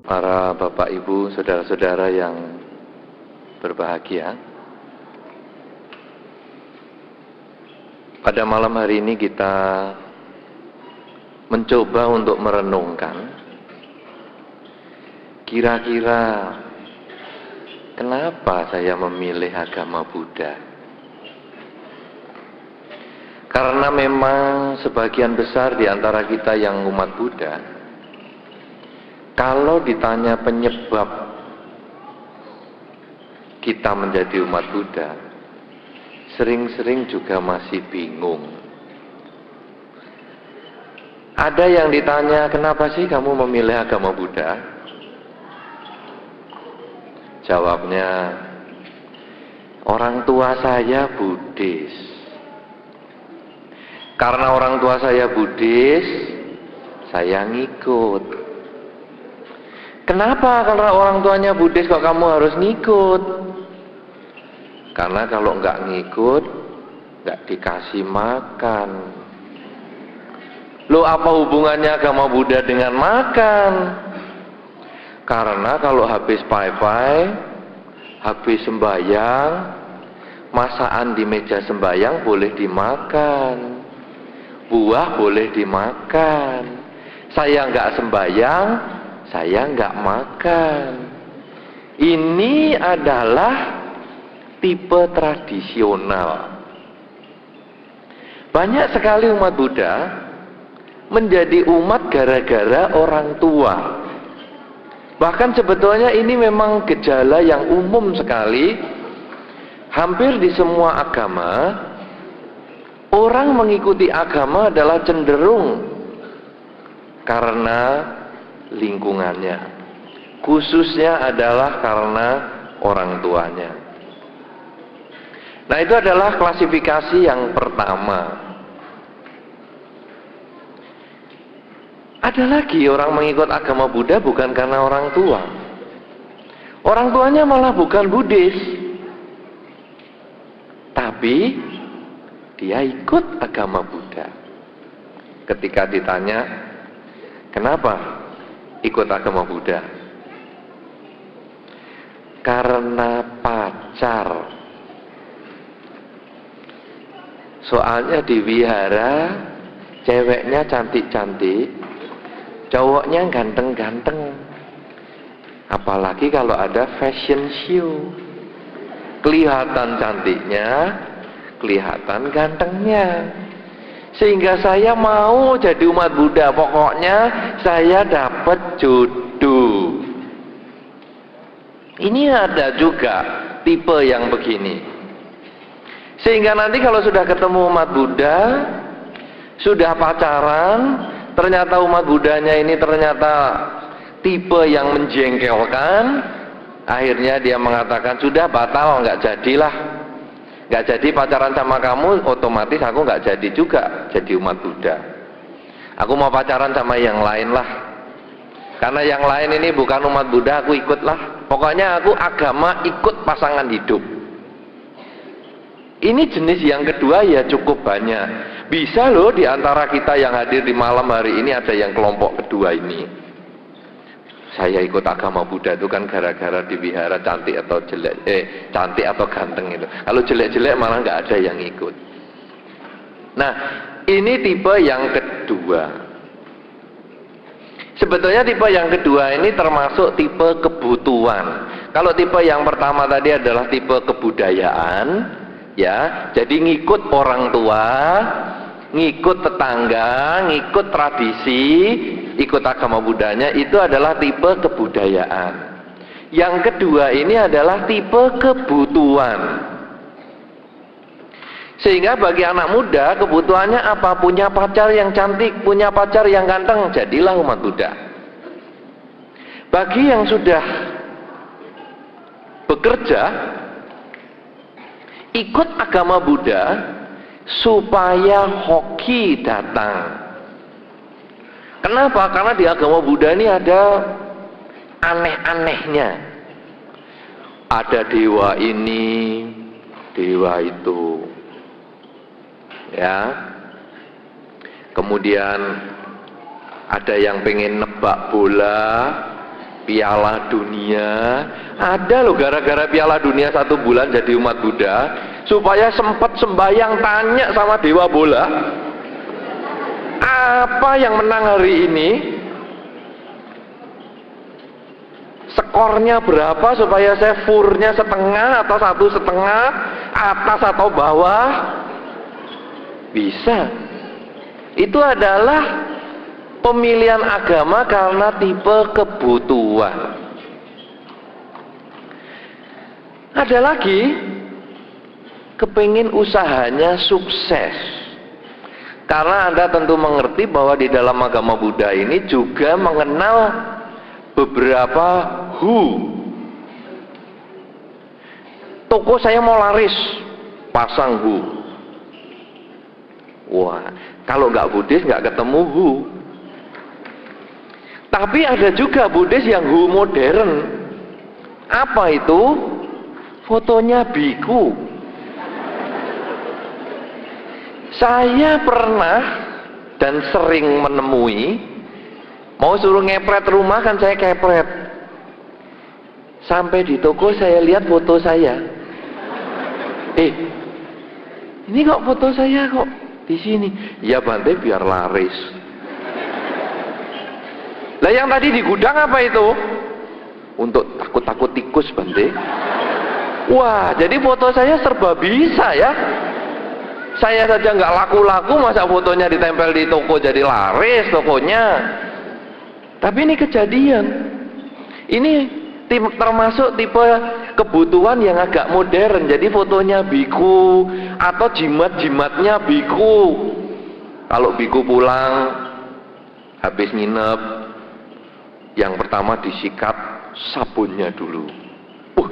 Para Bapak, Ibu, Saudara-saudara yang berbahagia, pada malam hari ini kita mencoba untuk merenungkan kira-kira kenapa saya memilih agama Buddha. Karena memang sebagian besar di antara kita yang umat Buddha, kalau ditanya penyebab kita menjadi umat Buddha, sering-sering juga masih bingung. Ada yang ditanya, kenapa sih kamu memilih agama Buddha? Jawabnya, orang tua saya Buddhis. Karena orang tua saya Buddhis, saya ngikut. Kenapa kalau orang tuanya Buddhis kok kamu harus ngikut? Karena kalau nggak ngikut, nggak dikasih makan. Loh, apa hubungannya agama Buddha dengan makan? Karena kalau habis pai-pai, habis sembahyang, masakan di meja sembahyang boleh dimakan, buah boleh dimakan. Saya nggak sembahyang, saya nggak makan. Ini adalah tipe tradisional. Banyak sekali umat Buddha menjadi umat gara-gara orang tua. Bahkan sebetulnya ini memang gejala yang umum sekali. Hampir di semua agama, orang mengikuti agama adalah cenderung karena lingkungannya, khususnya adalah karena orang tuanya. Nah, itu adalah klasifikasi yang pertama. Ada lagi orang mengikut agama Buddha bukan karena orang tua. Orang tuanya malah bukan Buddhis, tapi dia ikut agama Buddha. Ketika ditanya, kenapa ikut agama Buddha? Karena pacar. Soalnya di wihara ceweknya cantik-cantik, cowoknya ganteng-ganteng. Apalagi kalau ada fashion show, kelihatan cantiknya, kelihatan gantengnya. Sehingga saya mau jadi umat Buddha, pokoknya saya dapat jodoh. Ini ada juga tipe yang begini. Sehingga nanti kalau sudah ketemu umat Buddha, sudah pacaran, ternyata umat Buddhanya ini ternyata tipe yang menjengkelkan, akhirnya dia mengatakan, sudah batal, nggak jadilah. Nggak jadi pacaran sama kamu, otomatis aku nggak jadi juga jadi umat Buddha. Aku mau pacaran sama yang lain lah. Karena yang lain ini bukan umat Buddha, aku ikutlah. Pokoknya aku agama ikut pasangan hidup. Ini jenis yang kedua ya cukup banyak. Bisa loh di antara kita yang hadir di malam hari ini ada yang kelompok kedua ini. Saya ikut agama Buddha itu kan gara-gara di wihara cantik atau jelek, cantik atau ganteng itu. Kalau jelek-jelek malah nggak ada yang ikut. Nah, ini tipe yang kedua. Sebetulnya tipe yang kedua ini termasuk tipe kebutuhan. Kalau tipe yang pertama tadi adalah tipe kebudayaan, ya, jadi ngikut orang tua, ngikut tetangga, ngikut tradisi, ikut agama Buddhanya, itu adalah tipe kebudayaan. Yang kedua ini adalah tipe kebutuhan. Sehingga bagi anak muda kebutuhannya apa? Punya pacar yang cantik, punya pacar yang ganteng, jadilah umat Buddha. Bagi yang sudah bekerja, ikut agama Buddha supaya hoki datang. Kenapa? Karena di agama Buddha ini ada aneh-anehnya. Ada dewa ini, dewa itu. Ya. Kemudian ada yang pengen nebak bola, Piala dunia, ada loh gara-gara Piala dunia 1 bulan jadi umat Buddha, supaya sempat sembahyang tanya sama dewa bola, apa yang menang hari ini, skornya berapa supaya saya furnya setengah atau 1,5, atas atau bawah, bisa. Itu adalah pemilihan agama karena tipe kebutuhan. Ada lagi, kepingin usahanya sukses. Karena Anda tentu mengerti bahwa di dalam agama Buddha ini juga mengenal beberapa toko saya mau laris, pasang wah, kalau nggak Buddhis nggak ketemu Tapi ada juga Buddhis yang modern. Apa itu? Fotonya biku. Saya pernah dan sering menemui, mau suruh ngepret rumah kan saya kepret. Sampai di toko saya lihat foto saya. Ini kok foto saya kok di sini? Ya Bante, biar laris. Lah yang tadi di gudang apa itu? Untuk takut-takut tikus Bante. Wah, jadi foto saya serba bisa ya. Saya saja nggak laku-laku, masa fotonya ditempel di toko jadi laris tokonya. Tapi ini kejadian. Ini termasuk tipe kebutuhan yang agak modern. Jadi fotonya biku atau jimat-jimatnya biku. Kalau biku pulang habis nginep, yang pertama disikat sabunnya dulu.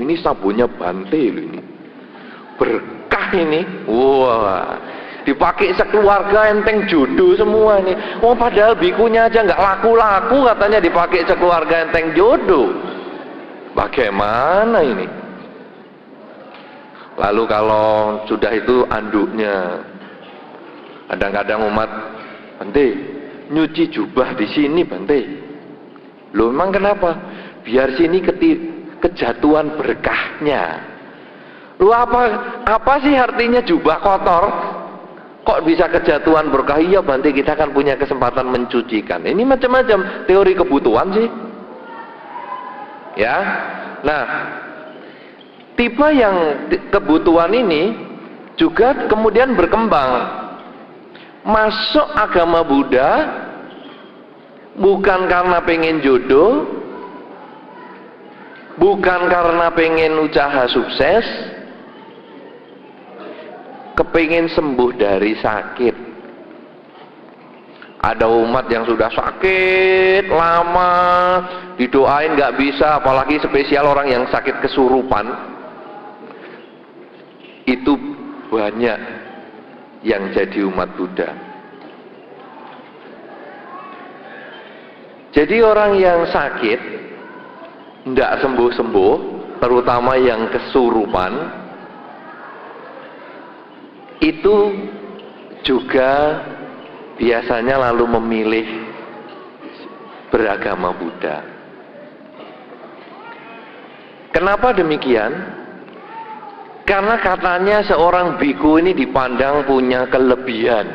Ini sabunnya Bante loh ini. Berkah ini. Wah, dipakai sekeluarga enteng jodoh semua ini. Padahal bikunya aja nggak laku-laku, katanya dipakai sekeluarga enteng jodoh. Bagaimana ini? Lalu kalau sudah itu anduknya, kadang-kadang umat, Bante, nyuci jubah di sini Bante. Loh, memang kenapa? Biar sini kejatuhan berkahnya. Lu apa sih artinya jubah kotor? Kok bisa kejatuhan berkah? Iya Bante, kita kan punya kesempatan mencucikan. Ini macam-macam teori kebutuhan sih. Ya. Nah, tipe yang kebutuhan ini juga kemudian berkembang. Masuk agama Buddha bukan karena pengen jodoh, bukan karena pengen usaha sukses, kepingin sembuh dari sakit. Ada umat yang sudah sakit lama, didoain nggak bisa, apalagi spesial orang yang sakit kesurupan. Itu banyak yang jadi umat Buddha. Jadi orang yang sakit tidak sembuh-sembuh, terutama yang kesurupan, itu juga biasanya lalu memilih beragama Buddha. Kenapa demikian? Karena katanya seorang biku ini dipandang punya kelebihan.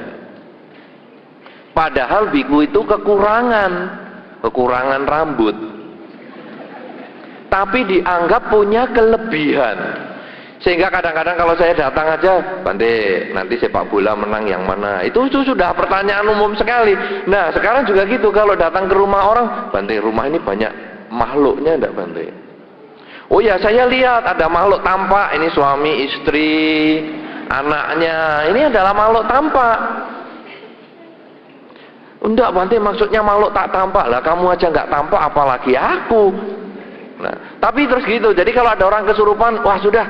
Padahal biku itu kekurangan rambut. Tapi dianggap punya kelebihan. Sehingga kadang-kadang kalau saya datang aja, Bante, nanti sepak bola menang yang mana? Itu sudah pertanyaan umum sekali. Nah, sekarang juga gitu, kalau datang ke rumah orang, Bante, rumah ini banyak makhluknya enggak Bante? Oh ya, saya lihat ada makhluk tampak, ini suami, istri, anaknya, ini adalah makhluk tampak. Enggak Bante, maksudnya makhluk tak tampak lah, kamu aja nggak tampak apalagi aku. Nah, tapi terus gitu, jadi kalau ada orang kesurupan, wah sudah,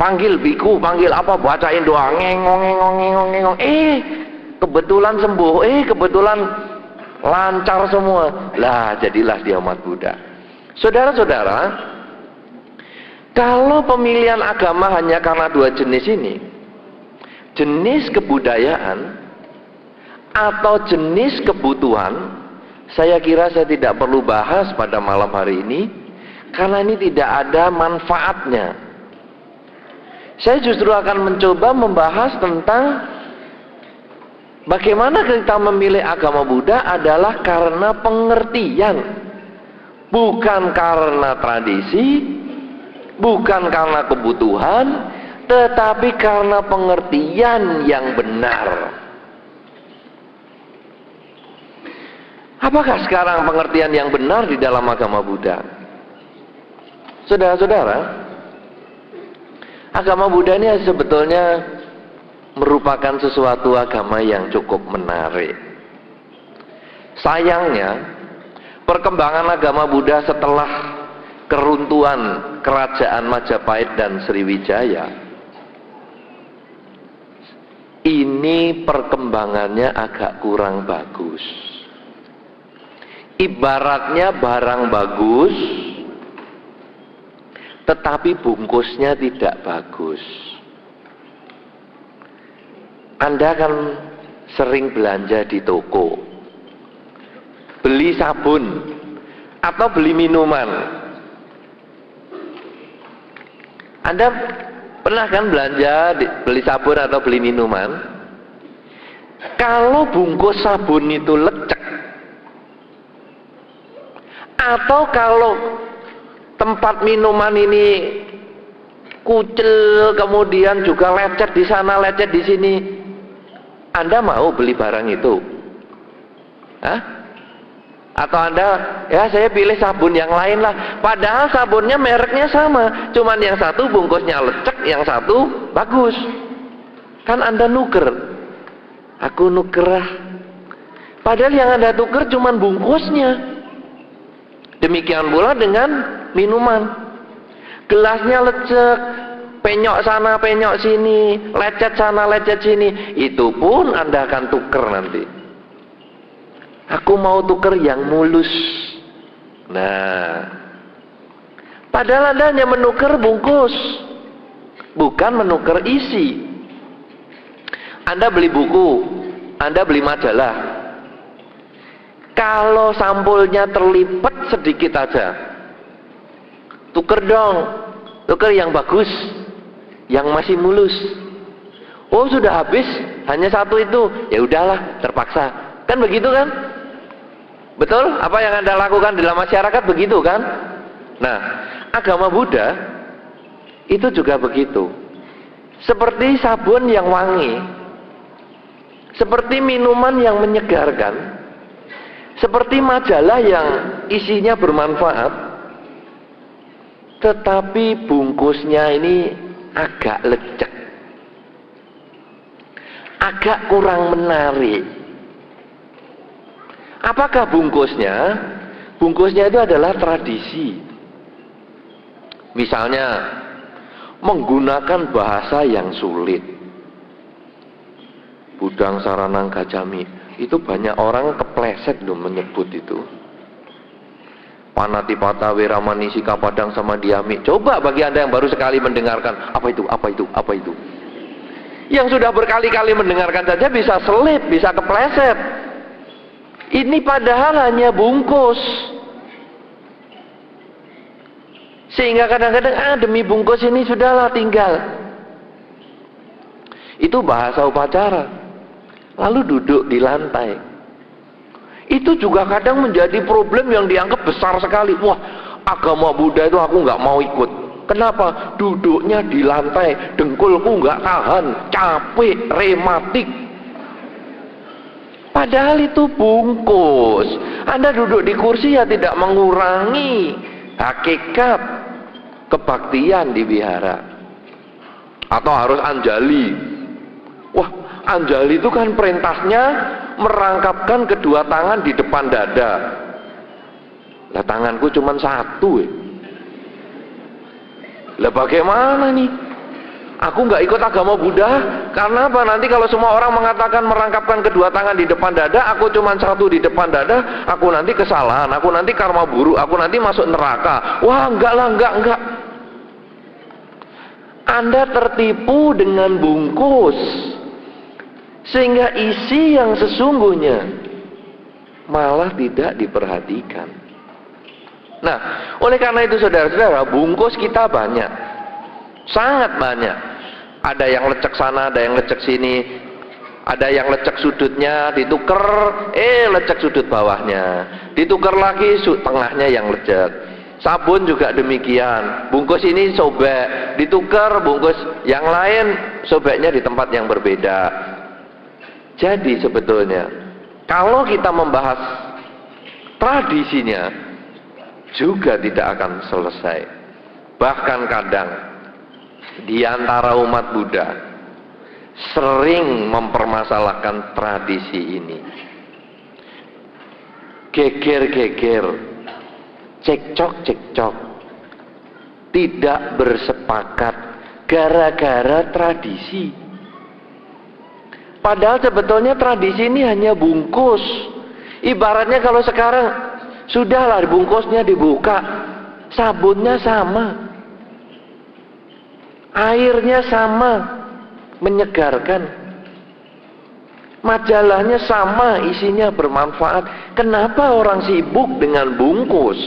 panggil biku, panggil apa, bacain doa, ngengong, kebetulan sembuh, kebetulan lancar semua. Lah, jadilah dia umat Buddha. Saudara-saudara, kalau pemilihan agama hanya karena dua jenis ini, jenis kebudayaan atau jenis kebutuhan, Saya kira saya tidak perlu bahas pada malam hari ini, karena ini tidak ada manfaatnya. Saya justru akan mencoba membahas tentang bagaimana kita memilih agama Buddha adalah karena pengertian, bukan karena tradisi, bukan karena kebutuhan, tetapi karena pengertian yang benar. Apakah sekarang pengertian yang benar di dalam agama Buddha? Saudara-saudara, agama Buddha ini sebetulnya merupakan sesuatu agama yang cukup menarik. Sayangnya, perkembangan agama Buddha setelah keruntuhan kerajaan Majapahit dan Sriwijaya, ini perkembangannya agak kurang bagus. Ibaratnya barang bagus, tetapi bungkusnya tidak bagus. Anda kan sering belanja di toko, beli sabun atau beli minuman. Anda pernah kan belanja, beli sabun atau beli minuman? Kalau bungkus sabun itu lecek, atau kalau tempat minuman ini kucel, kemudian juga lecet di sana, lecet di sini, Anda mau beli barang itu? Hah? Atau Anda, ya saya pilih sabun yang lain lah, padahal sabunnya mereknya sama, cuman yang satu bungkusnya lecek, yang satu bagus. Kan Anda nuker, aku nuker lah, padahal yang Anda tuker cuman bungkusnya. Demikian pula dengan minuman, gelasnya lecek, penyok sana penyok sini, lecet sana lecet sini, itu pun Anda akan tuker nanti. Aku mau tuker yang mulus. Nah, padahal Anda hanya menukar bungkus, bukan menukar isi. Anda beli buku, Anda beli majalah, kalau sampulnya terlipat sedikit aja, tuker dong, tuker yang bagus, yang masih mulus. Oh sudah habis, hanya satu itu, ya udahlah, terpaksa. Kan begitu kan? Betul? Apa yang Anda lakukan dalam masyarakat begitu kan? Nah, agama Buddha itu juga begitu. Seperti sabun yang wangi, seperti minuman yang menyegarkan, seperti majalah yang isinya bermanfaat, tetapi bungkusnya ini agak lecek, agak kurang menarik. Apakah bungkusnya? Bungkusnya itu adalah tradisi. Misalnya menggunakan bahasa yang sulit. Budang saranang gajami, itu banyak orang kepleset loh menyebut itu. Panatipata Wiramani Sika Padang sama Diami. Coba bagi Anda yang baru sekali mendengarkan, apa itu, apa itu, apa itu. Yang sudah berkali-kali mendengarkan saja bisa selip, bisa kepleset. Ini padahal hanya bungkus. Sehingga kadang-kadang demi bungkus ini sudahlah tinggal. Itu bahasa upacara. Lalu duduk di lantai. Itu juga kadang menjadi problem yang dianggap besar sekali. Wah, agama Buddha itu aku nggak mau ikut. Kenapa? Duduknya di lantai, dengkulku nggak tahan, capek, rematik. Padahal itu bungkus. Anda duduk di kursi ya tidak mengurangi hakikat kebaktian di wihara. Atau harus anjali. Wah, anjali itu kan perintahnya merangkapkan kedua tangan di depan dada. Lah tanganku cuma satu. Lah bagaimana nih? Aku nggak ikut agama Buddha karena apa? Nanti kalau semua orang mengatakan merangkapkan kedua tangan di depan dada, aku cuma satu di depan dada, aku nanti kesalahan, aku nanti karma buruk, aku nanti masuk neraka. Wah, enggak lah, enggak. Anda tertipu dengan bungkus, sehingga isi yang sesungguhnya malah tidak diperhatikan. Nah, oleh karena itu saudara-saudara, bungkus kita banyak, sangat banyak. Ada yang lecek sana, ada yang lecek sini, ada yang lecek sudutnya dituker, lecek sudut bawahnya, dituker lagi tengahnya yang lecek. Sabun juga demikian, bungkus ini sobek, ditukar bungkus yang lain, sobeknya di tempat yang berbeda. Jadi sebetulnya kalau kita membahas tradisinya juga tidak akan selesai. Bahkan kadang di antara umat Buddha sering mempermasalahkan tradisi ini, geger-geger, cekcok-cekcok, tidak bersepakat gara-gara tradisi. Padahal sebetulnya tradisi ini hanya bungkus. Ibaratnya kalau sekarang sudahlah bungkusnya dibuka, sabunnya sama, airnya sama, menyegarkan, majalahnya sama, isinya bermanfaat. Kenapa orang sibuk dengan bungkus?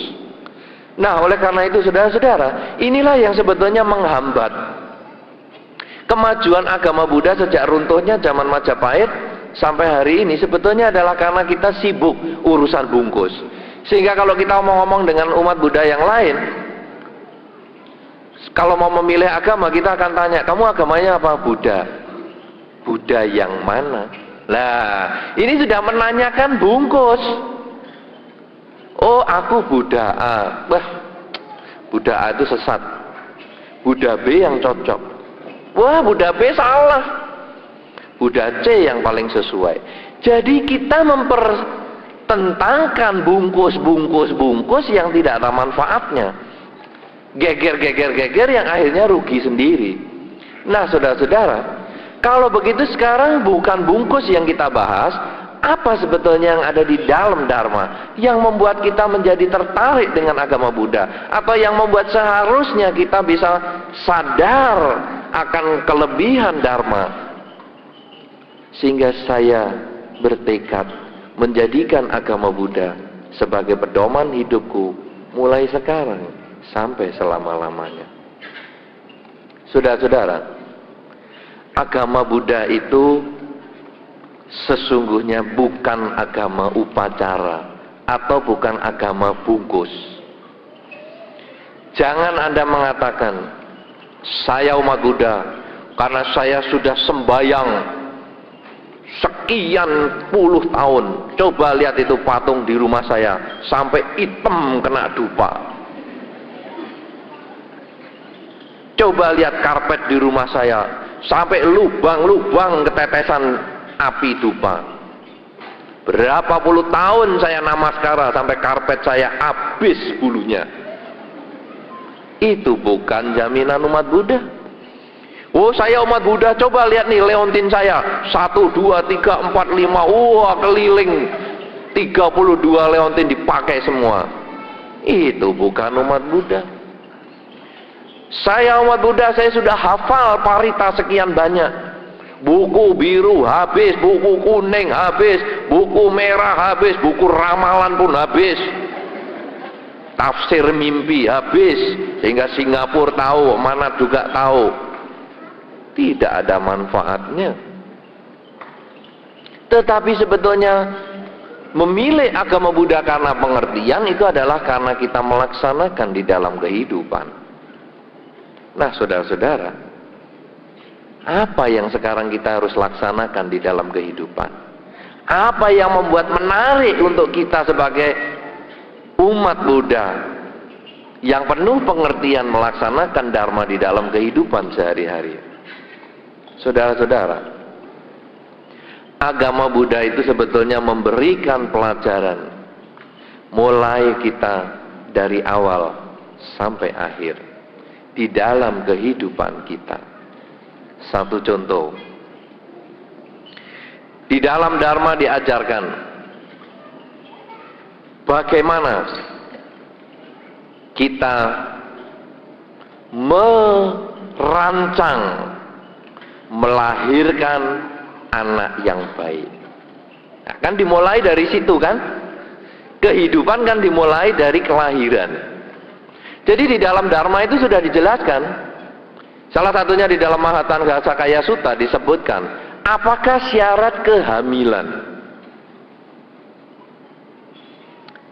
Nah, oleh karena itu saudara-saudara, inilah yang sebetulnya menghambat kemajuan agama Buddha sejak runtuhnya zaman Majapahit sampai hari ini. Sebetulnya adalah karena kita sibuk urusan bungkus. Sehingga kalau kita ngomong-ngomong dengan umat Buddha yang lain, kalau mau memilih agama, kita akan tanya, kamu agamanya apa? Buddha. Buddha yang mana? Lah, ini sudah menanyakan bungkus. Oh, aku Buddha A. Wah, Buddha A itu sesat. Buddha B yang cocok. Wah, Buddha B salah. Buddha C yang paling sesuai. Jadi kita mempertentangkan bungkus yang tidak ada manfaatnya. Geger yang akhirnya rugi sendiri. Nah, saudara-saudara, kalau begitu sekarang bukan bungkus yang kita bahas, apa sebetulnya yang ada di dalam Dharma yang membuat kita menjadi tertarik dengan agama Buddha, atau yang membuat seharusnya kita bisa sadar akan kelebihan Dharma, sehingga saya bertekad menjadikan agama Buddha sebagai pedoman hidupku mulai sekarang sampai selama-lamanya. Saudara-saudara, agama Buddha itu sesungguhnya bukan agama upacara atau bukan agama bungkus. Jangan Anda mengatakan, saya umat Buddha karena saya sudah sembayang sekian puluh tahun. Coba lihat itu patung di rumah saya, sampai hitam kena dupa. Coba lihat karpet di rumah saya, sampai lubang-lubang ketetesan api dupa. Berapa puluh tahun saya namaskara sampai karpet saya habis bulunya. Itu bukan jaminan umat Buddha. Oh, saya umat Buddha, coba lihat nih leontin saya 1, 2, 3, 4, 5, wah keliling 32 leontin dipakai semua. Itu bukan umat Buddha. Saya umat Buddha, saya sudah hafal parita sekian banyak. Buku biru habis, buku kuning habis, buku merah habis, buku ramalan pun habis, tafsir mimpi habis, sehingga Singapura tahu, mana juga tahu. Tidak ada manfaatnya. Tetapi sebetulnya memilih agama Buddha karena pengertian itu adalah karena kita melaksanakan di dalam kehidupan. Nah, saudara-saudara, apa yang sekarang kita harus laksanakan di dalam kehidupan? Apa yang membuat menarik untuk kita sebagai umat Buddha yang penuh pengertian melaksanakan Dharma di dalam kehidupan sehari-hari? Saudara-saudara, agama Buddha itu sebetulnya memberikan pelajaran mulai kita dari awal sampai akhir di dalam kehidupan kita. Satu contoh, di dalam Dharma diajarkan bagaimana kita merancang melahirkan anak yang baik. Nah, kan dimulai dari situ kan? Kehidupan kan dimulai dari kelahiran. Jadi di dalam Dharma itu sudah dijelaskan. Salah satunya di dalam Mahatanggasakaya Sutta disebutkan, apakah syarat kehamilan?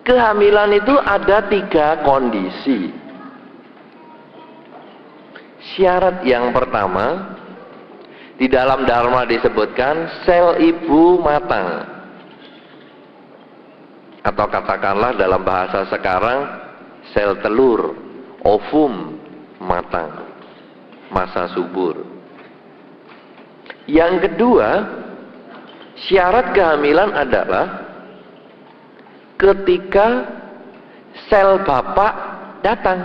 Kehamilan itu ada 3 kondisi. Syarat yang pertama, di dalam Dharma disebutkan sel ibu matang. Atau katakanlah dalam bahasa sekarang, sel telur, ovum matang, masa subur. Yang kedua, syarat kehamilan adalah ketika sel bapak datang,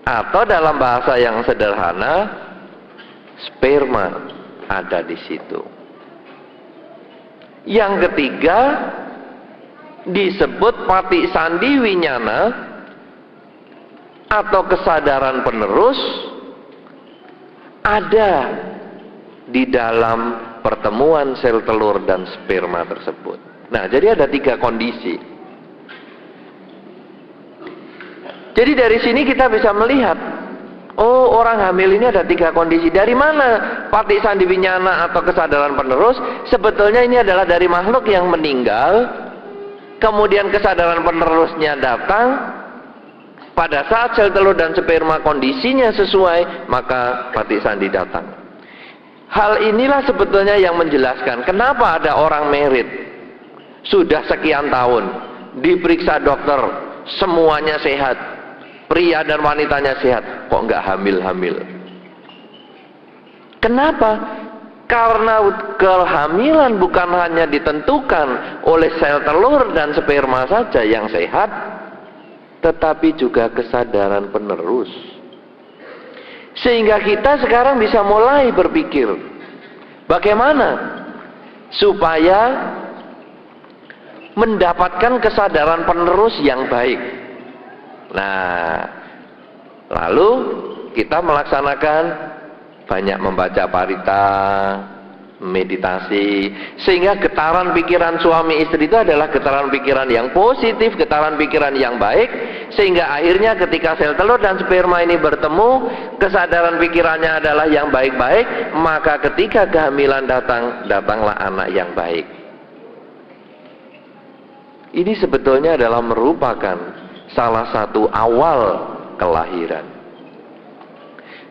atau dalam bahasa yang sederhana, sperma ada di situ. Yang ketiga disebut pati sandi winyana atau kesadaran penerus ada di dalam pertemuan sel telur dan sperma tersebut. Nah, jadi ada 3 kondisi. Jadi dari sini kita bisa melihat, oh, orang hamil ini ada 3 kondisi. Dari mana pati sandi winyana atau kesadaran penerus? Sebetulnya ini adalah dari makhluk yang meninggal, kemudian kesadaran penerusnya datang. Pada saat sel telur dan sperma kondisinya sesuai, maka pati sandi datang. Hal inilah sebetulnya yang menjelaskan kenapa ada orang merit sudah sekian tahun, diperiksa dokter, semuanya sehat, pria dan wanitanya sehat, kok nggak hamil-hamil. Kenapa? Karena kehamilan bukan hanya ditentukan oleh sel telur dan sperma saja yang sehat, tetapi juga kesadaran penerus. Sehingga kita sekarang bisa mulai berpikir, bagaimana supaya mendapatkan kesadaran penerus yang baik. Nah, lalu kita melaksanakan banyak membaca parita, meditasi, sehingga getaran pikiran suami istri itu adalah getaran pikiran yang positif, getaran pikiran yang baik, sehingga akhirnya ketika sel telur dan sperma ini bertemu, kesadaran pikirannya adalah yang baik-baik, maka ketika kehamilan datang, datanglah anak yang baik. Ini sebetulnya adalah merupakan salah satu awal kelahiran.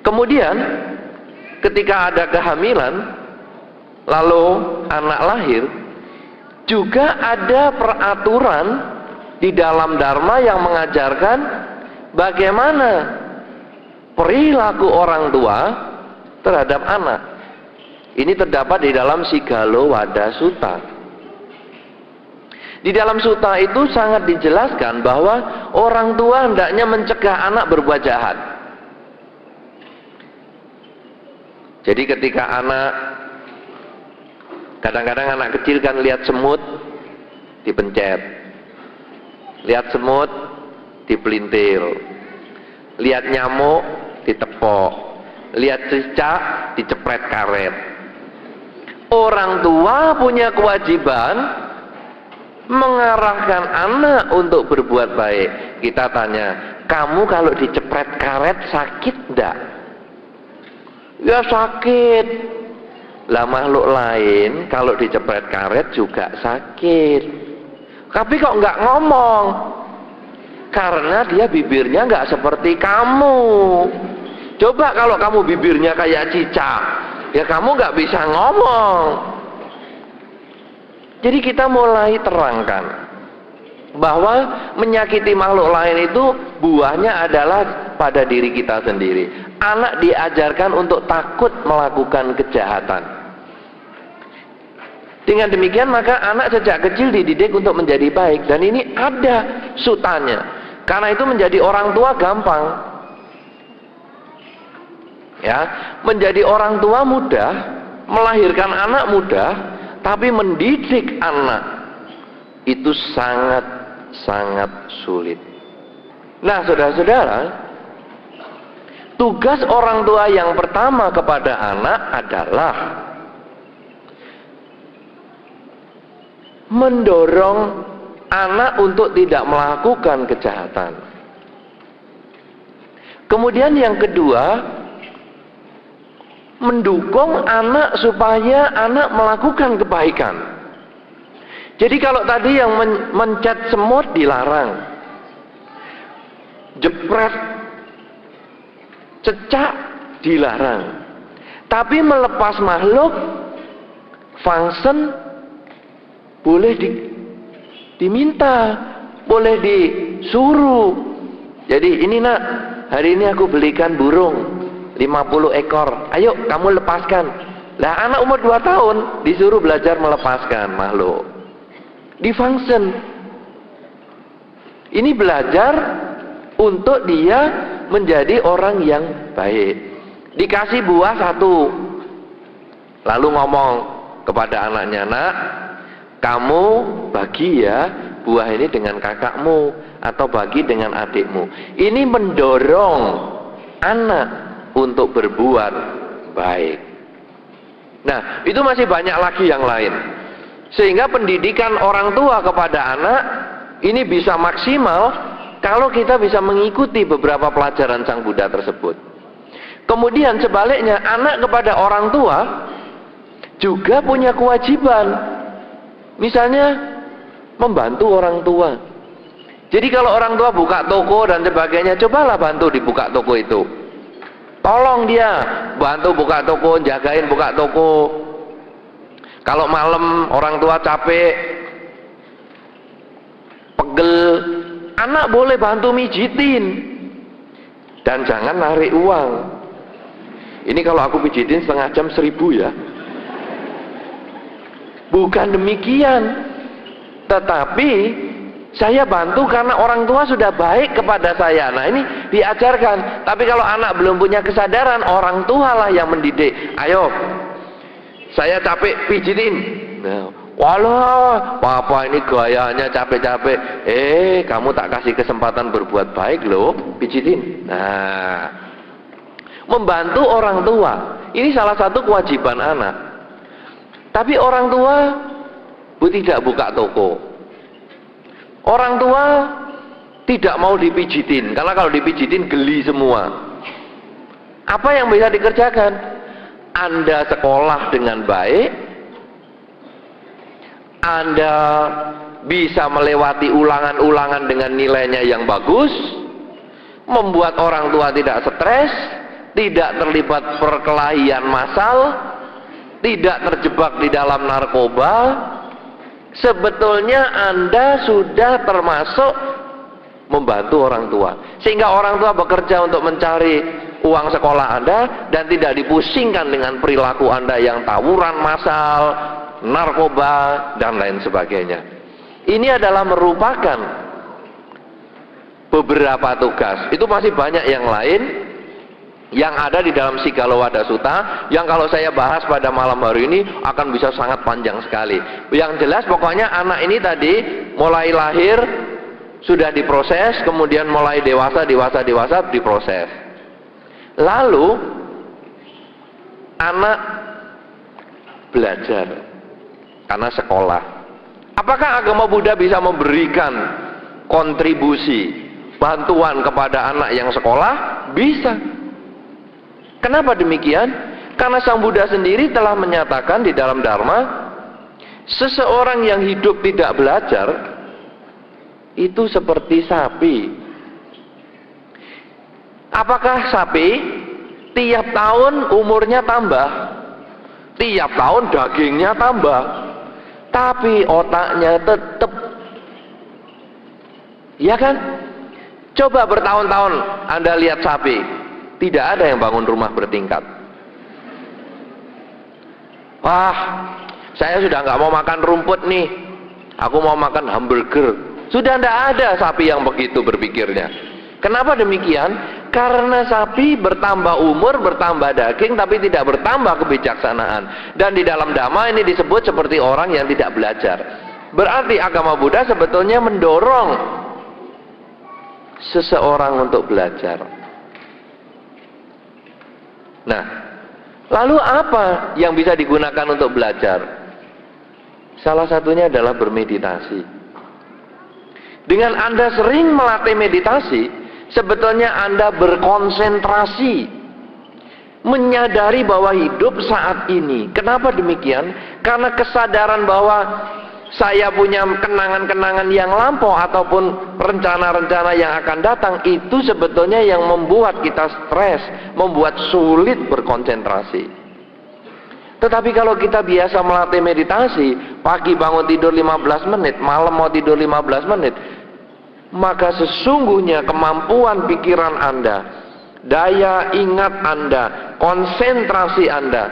Kemudian ketika ada kehamilan, lalu anak lahir, juga ada peraturan di dalam Dharma yang mengajarkan bagaimana perilaku orang tua terhadap anak. Ini terdapat di dalam Sigalo Wada Sutta. Di dalam sutta itu sangat dijelaskan bahwa orang tua hendaknya mencegah anak berbuat jahat. Jadi ketika anak, kadang-kadang anak kecil kan lihat semut, dipencet. Lihat semut, dipelintir. Lihat nyamuk, ditepok. Lihat cicak, dicepret karet. Orang tua punya kewajiban mengarahkan anak untuk berbuat baik. Kita tanya, kamu kalau dicepret karet sakit enggak? Ya sakit. Lah makhluk lain kalau dicepret karet juga sakit. Tapi kok nggak ngomong? Karena dia bibirnya nggak seperti kamu. Coba kalau kamu bibirnya kayak cicak, ya kamu nggak bisa ngomong. Jadi kita mulai terangkan bahwa menyakiti makhluk lain itu buahnya adalah pada diri kita sendiri. Anak diajarkan untuk takut melakukan kejahatan. Dengan demikian maka anak sejak kecil dididik untuk menjadi baik, dan ini ada sutanya. Karena itu menjadi orang tua gampang. Ya, menjadi orang tua mudah, melahirkan anak mudah, tapi mendidik anak itu sangat sulit. Nah, saudara-saudara, tugas orang tua yang pertama kepada anak adalah mendorong anak untuk tidak melakukan kejahatan. Kemudian yang kedua, mendukung anak supaya anak melakukan kebaikan. Jadi kalau tadi yang mencet semut dilarang, jepret, cecak dilarang, tapi melepas makhluk fungsen boleh diminta, boleh disuruh. Jadi ini nak, hari ini aku belikan burung 50 ekor, ayo kamu lepaskan. Lah anak umur 2 tahun disuruh belajar melepaskan makhluk, difungsen. Ini belajar untuk dia menjadi orang yang baik. Dikasih buah 1, lalu ngomong kepada anaknya, nak, kamu bagi ya buah ini dengan kakakmu atau bagi dengan adikmu. Ini mendorong anak untuk berbuat baik. Nah, itu masih banyak lagi yang lain. Sehingga pendidikan orang tua kepada anak ini bisa maksimal kalau kita bisa mengikuti beberapa pelajaran Sang Buddha tersebut. Kemudian sebaliknya, anak kepada orang tua juga punya kewajiban. Misalnya membantu orang tua. Jadi kalau orang tua buka toko dan sebagainya, cobalah bantu dibuka toko itu. Tolong dia bantu buka toko, jagain buka toko. Kalau malam orang tua capek, pegel, anak boleh bantu mijitin. Dan jangan narik uang. Ini kalau aku pijitin setengah jam 1.000 ya. Bukan demikian. Tetapi saya bantu karena orang tua sudah baik kepada saya. Nah ini diajarkan. Tapi kalau anak belum punya kesadaran, orang tua lah yang mendidik. Ayo, saya capek pijitin. Nah, walah, papa ini gayanya capek-capek. Kamu tak kasih kesempatan berbuat baik loh, pijitin. Nah, membantu orang tua ini salah satu kewajiban anak. Tapi orang tua tidak buka toko. Orang tua tidak mau dipijitin, karena kalau dipijitin geli semua. Apa yang bisa dikerjakan? Anda sekolah dengan baik, Anda bisa melewati ulangan-ulangan dengan nilainya yang bagus, membuat orang tua tidak stres, tidak terlibat perkelahian massal, tidak terjebak di dalam narkoba. Sebetulnya Anda sudah termasuk membantu orang tua, sehingga orang tua bekerja untuk mencari uang sekolah Anda dan tidak dipusingkan dengan perilaku Anda yang tawuran massal, narkoba, dan lain sebagainya. Ini adalah merupakan beberapa tugas. Itu masih banyak yang lain yang ada di dalam Sigalowadah Sutta, yang kalau saya bahas pada malam hari ini akan bisa sangat panjang sekali. Yang jelas pokoknya anak ini tadi mulai lahir sudah diproses, kemudian mulai dewasa diproses. Lalu anak belajar karena sekolah. Apakah agama Buddha bisa memberikan kontribusi, bantuan kepada anak yang sekolah? Bisa. Kenapa demikian? Karena Sang Buddha sendiri telah menyatakan di dalam Dharma, seseorang yang hidup tidak belajar itu seperti sapi. Apakah sapi tiap tahun umurnya tambah, tiap tahun dagingnya tambah, tapi otaknya tetap, ya kan? Coba bertahun-tahun Anda lihat sapi, tidak ada yang bangun rumah bertingkat. Wah, saya sudah nggak mau makan rumput nih, aku mau makan hamburger. Sudah tidak ada sapi yang begitu berpikirnya. Kenapa demikian? Karena sapi bertambah umur, bertambah daging, tapi tidak bertambah kebijaksanaan. Dan di dalam Dhamma ini disebut seperti orang yang tidak belajar. Berarti agama Buddha sebetulnya mendorong seseorang untuk belajar. Nah, lalu apa yang bisa digunakan untuk belajar? Salah satunya adalah bermeditasi. Dengan Anda sering melatih meditasi, sebetulnya Anda berkonsentrasi, menyadari bahwa hidup saat ini. Kenapa demikian? Karena kesadaran bahwa saya punya kenangan-kenangan yang lampau ataupun rencana-rencana yang akan datang, itu sebetulnya yang membuat kita stres, membuat sulit berkonsentrasi. Tetapi kalau kita biasa melatih meditasi, pagi bangun tidur 15 menit, malam mau tidur 15 menit, maka sesungguhnya kemampuan pikiran Anda, daya ingat Anda, konsentrasi Anda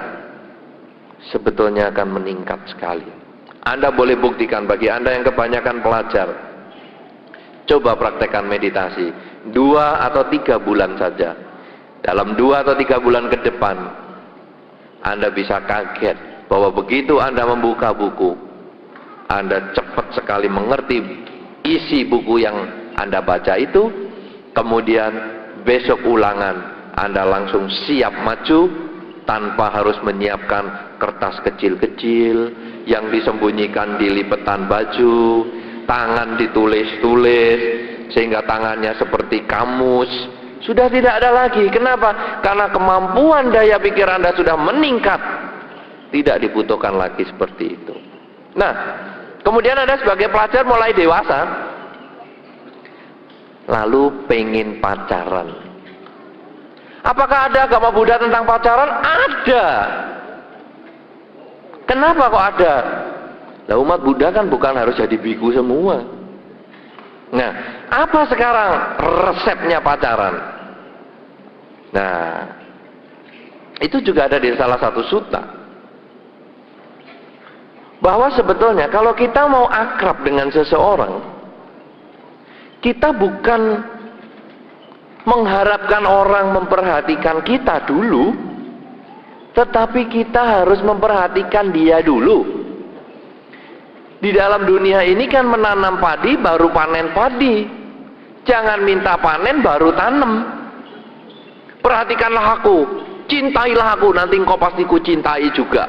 sebetulnya akan meningkat sekali. Anda boleh buktikan. Bagi Anda yang kebanyakan pelajar, coba praktekkan meditasi 2 atau 3 bulan saja. Dalam 2 atau 3 bulan ke depan, Anda bisa kaget bahwa begitu Anda membuka buku, Anda cepat sekali mengerti isi buku yang Anda baca itu. Kemudian besok ulangan, Anda langsung siap maju tanpa harus menyiapkan kertas kecil-kecil yang disembunyikan di lipetan baju, tangan ditulis-tulis sehingga tangannya seperti kamus. Sudah tidak ada lagi. Kenapa? Karena kemampuan daya pikir Anda sudah meningkat. Tidak dibutuhkan lagi seperti itu. Nah, kemudian Anda sebagai pelajar mulai dewasa, lalu pengen pacaran. Apakah ada agama Buddha tentang pacaran? Ada. Kenapa kok ada? Lah, umat Buddha kan bukan harus jadi biku semua. Nah, apa sekarang resepnya pacaran? Nah, itu juga ada di salah satu sutta, bahwa sebetulnya kalau kita mau akrab dengan seseorang, kita bukan mengharapkan orang memperhatikan kita dulu, tetapi kita harus memperhatikan dia dulu. Di dalam dunia ini kan menanam padi baru panen padi. Jangan minta panen baru tanam. Perhatikanlah aku, cintailah aku, nanti engkau pasti ku cintai juga.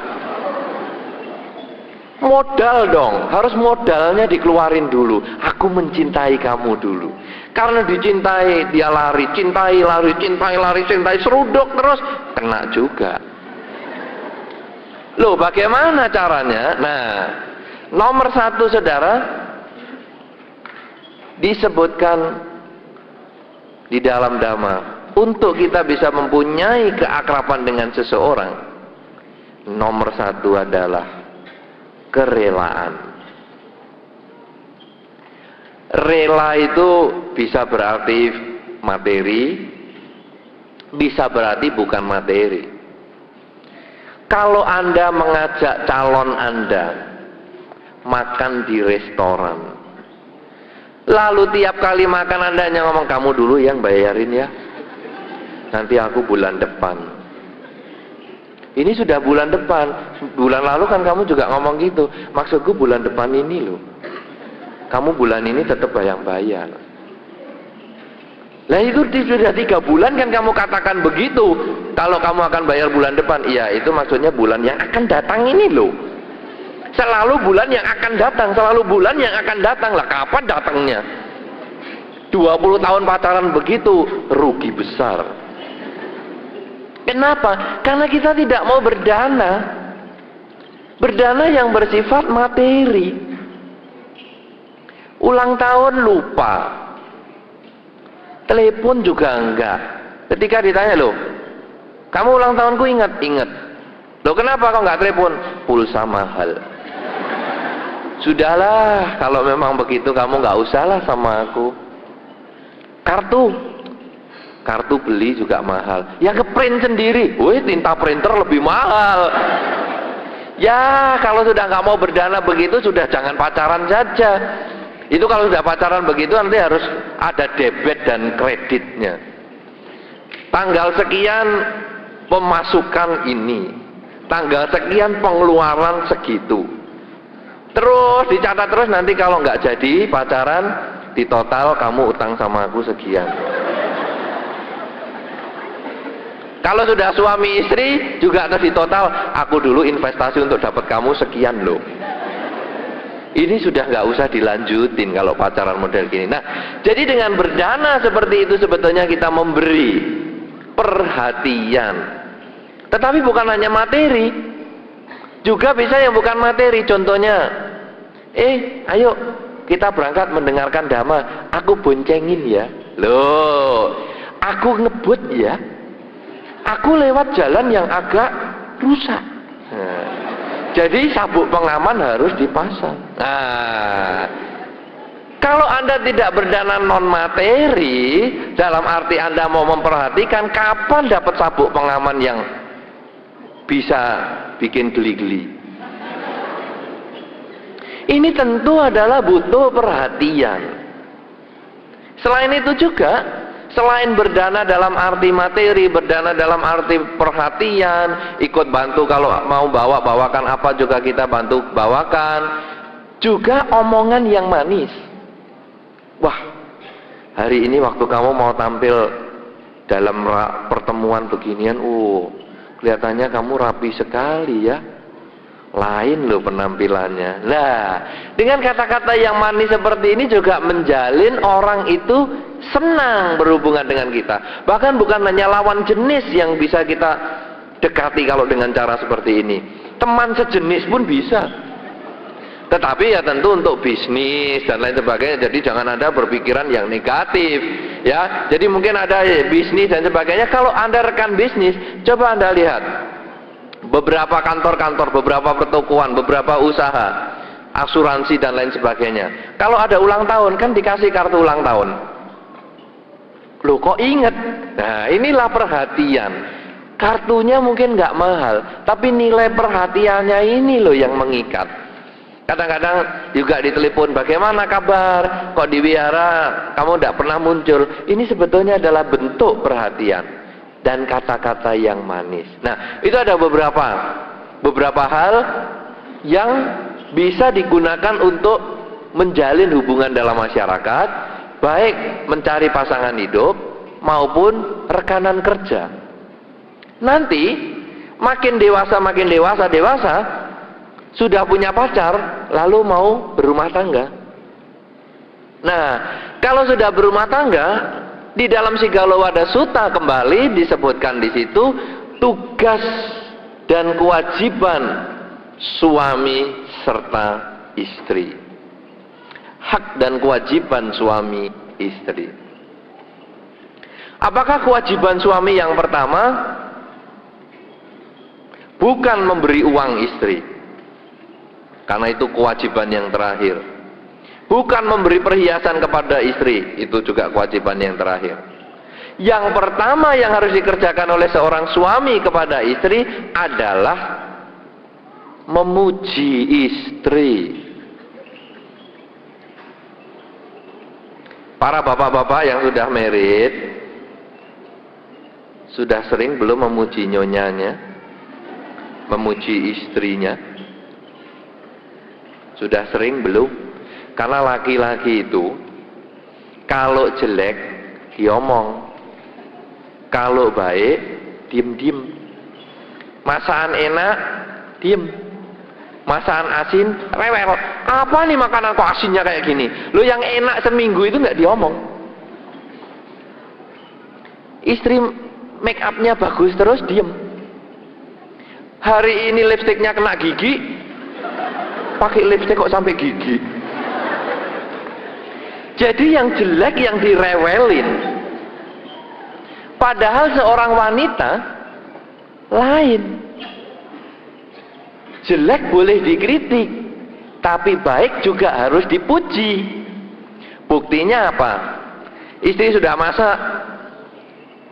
Modal dong, harus modalnya dikeluarin dulu. Aku mencintai kamu dulu. Karena dicintai dia lari, cintai lari, cintai lari, cintai seruduk terus, kena juga. Loh, bagaimana caranya? Nah, nomor 1, saudara, disebutkan di dalam Dhamma, untuk kita bisa mempunyai keakraban dengan seseorang, nomor 1 adalah kerelaan. Rela itu bisa berarti materi, bisa berarti bukan materi. Kalau Anda mengajak calon Anda makan di restoran, lalu tiap kali makan Anda hanya ngomong, kamu dulu yang bayarin ya, nanti aku bulan depan. Ini sudah bulan depan. Bulan lalu kan kamu juga ngomong gitu, maksudku bulan depan ini loh, kamu bulan ini tetap bayar. Lah itu sudah 3 bulan kan kamu katakan begitu. Kalau kamu akan bayar bulan depan, iya itu maksudnya bulan yang akan datang ini loh. Selalu bulan yang akan datang, selalu bulan yang akan datang. Lah kapan datangnya? 20 tahun pacaran begitu, rugi besar. Kenapa? Karena kita tidak mau berdana. Berdana yang bersifat materi. Ulang tahun lupa. Telepon juga enggak. Ketika ditanya, loh, kamu ulang tahunku ingat? Loh, kenapa kau enggak telepon? Pulsa mahal. Sudahlah, kalau memang begitu kamu enggak usahlah sama aku. Kartu beli juga mahal. Ya ngeprint sendiri. Wih, tinta printer lebih mahal. Ya, kalau sudah nggak mau berdana begitu, sudah jangan pacaran saja. Itu kalau sudah pacaran begitu nanti harus ada debit dan kreditnya. Tanggal sekian pemasukan ini, tanggal sekian pengeluaran segitu. Terus dicatat terus, nanti kalau nggak jadi pacaran, di total kamu utang sama aku sekian. Kalau sudah suami istri juga terus di total, aku dulu investasi untuk dapat kamu sekian loh. Ini sudah nggak usah dilanjutin kalau pacaran model gini. Nah, jadi dengan berdana seperti itu sebetulnya kita memberi perhatian. Tetapi bukan hanya materi, juga bisa yang bukan materi. Contohnya, ayo kita berangkat mendengarkan dhamma. Aku boncengin ya. Loh, aku ngebut ya. Aku lewat jalan yang agak rusak. Jadi sabuk pengaman harus dipasang. Nah, kalau Anda tidak berdana non materi, dalam arti Anda mau memperhatikan, kapan dapat sabuk pengaman yang bisa bikin geli-geli? Ini tentu adalah butuh perhatian. Selain itu juga, selain berdana dalam arti materi, berdana dalam arti perhatian, ikut bantu kalau mau bawakan apa juga kita bantu bawakan, juga omongan yang manis. Wah, hari ini waktu kamu mau tampil dalam pertemuan beginian, kelihatannya kamu rapi sekali ya. Lain loh penampilannya. Nah, dengan kata-kata yang manis seperti ini juga menjalin orang itu senang berhubungan dengan kita. Bahkan bukan hanya lawan jenis yang bisa kita dekati kalau dengan cara seperti ini. Teman sejenis pun bisa. Tetapi ya tentu untuk bisnis dan lain sebagainya. Jadi jangan Anda berpikiran yang negatif, ya. Jadi mungkin ada bisnis dan sebagainya. Kalau Anda rekan bisnis, coba Anda lihat beberapa kantor-kantor, beberapa pertokoan, beberapa usaha, asuransi dan lain sebagainya. Kalau ada ulang tahun kan dikasih kartu ulang tahun. Loh kok inget? Nah, inilah perhatian. Kartunya mungkin nggak mahal, tapi nilai perhatiannya ini loh yang mengikat. Kadang-kadang juga ditelepon, bagaimana kabar? Kok di wihara kamu tidak pernah muncul? Ini sebetulnya adalah bentuk perhatian dan kata-kata yang manis. Nah, itu ada beberapa hal yang bisa digunakan untuk menjalin hubungan dalam masyarakat, baik mencari pasangan hidup maupun rekanan kerja. Nanti makin dewasa sudah punya pacar, lalu mau berumah tangga. Nah, kalau sudah berumah tangga, di dalam Sigallowada Sutta kembali disebutkan di situ tugas dan kewajiban suami serta istri. Hak dan kewajiban suami istri. Apakah kewajiban suami yang pertama? Bukan memberi uang istri, karena itu kewajiban yang terakhir. Bukan memberi perhiasan kepada istri, itu juga kewajiban yang terakhir. Yang pertama yang harus dikerjakan oleh seorang suami kepada istri adalah memuji istri. Para bapak-bapak yang sudah married, sudah sering belum memuji nyonyanya, memuji istrinya? Sudah sering belum? Karena laki-laki itu kalau jelek diomong, kalau baik diem-diem. Masakan enak diem, masakan asin rewel. Apa nih makanan kok asinnya kayak gini? Lo yang enak seminggu itu nggak diomong. Istri make upnya bagus terus diem. Hari ini lipstiknya kena gigi, pakai lipstik kok sampai gigi. Jadi yang jelek yang direwelin. Padahal seorang wanita lain. Jelek boleh dikritik, tapi baik juga harus dipuji. Buktinya apa? Istri sudah masak,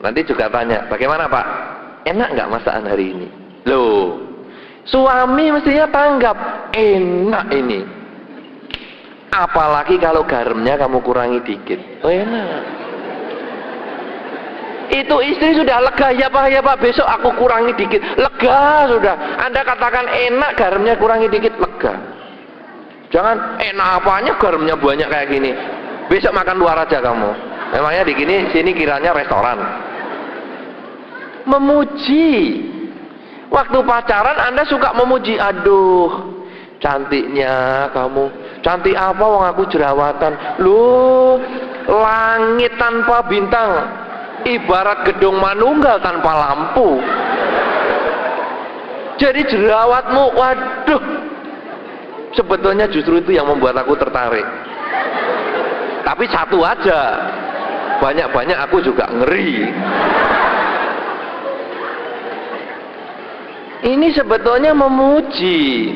nanti juga tanya, bagaimana Pak? Enak nggak masakan hari ini? Loh, suami mestinya tanggap, enak ini. Apalagi kalau garamnya kamu kurangi dikit. Oh enak. Itu istri sudah lega, ya Pak, besok aku kurangi dikit. Lega sudah. Anda katakan enak, garamnya kurangi dikit, lega. Jangan enak apanya garamnya banyak kayak gini. Besok makan luar aja kamu. Memangnya di sini kiranya restoran. Memuji. Waktu pacaran Anda suka memuji, aduh cantiknya kamu. Cantik apa wong aku jerawatan. Loh, langit tanpa bintang ibarat gedung manunggal tanpa lampu. Jadi jerawatmu, waduh, sebetulnya justru itu yang membuat aku tertarik. Tapi satu aja, banyak-banyak aku juga ngeri. Ini sebetulnya memuji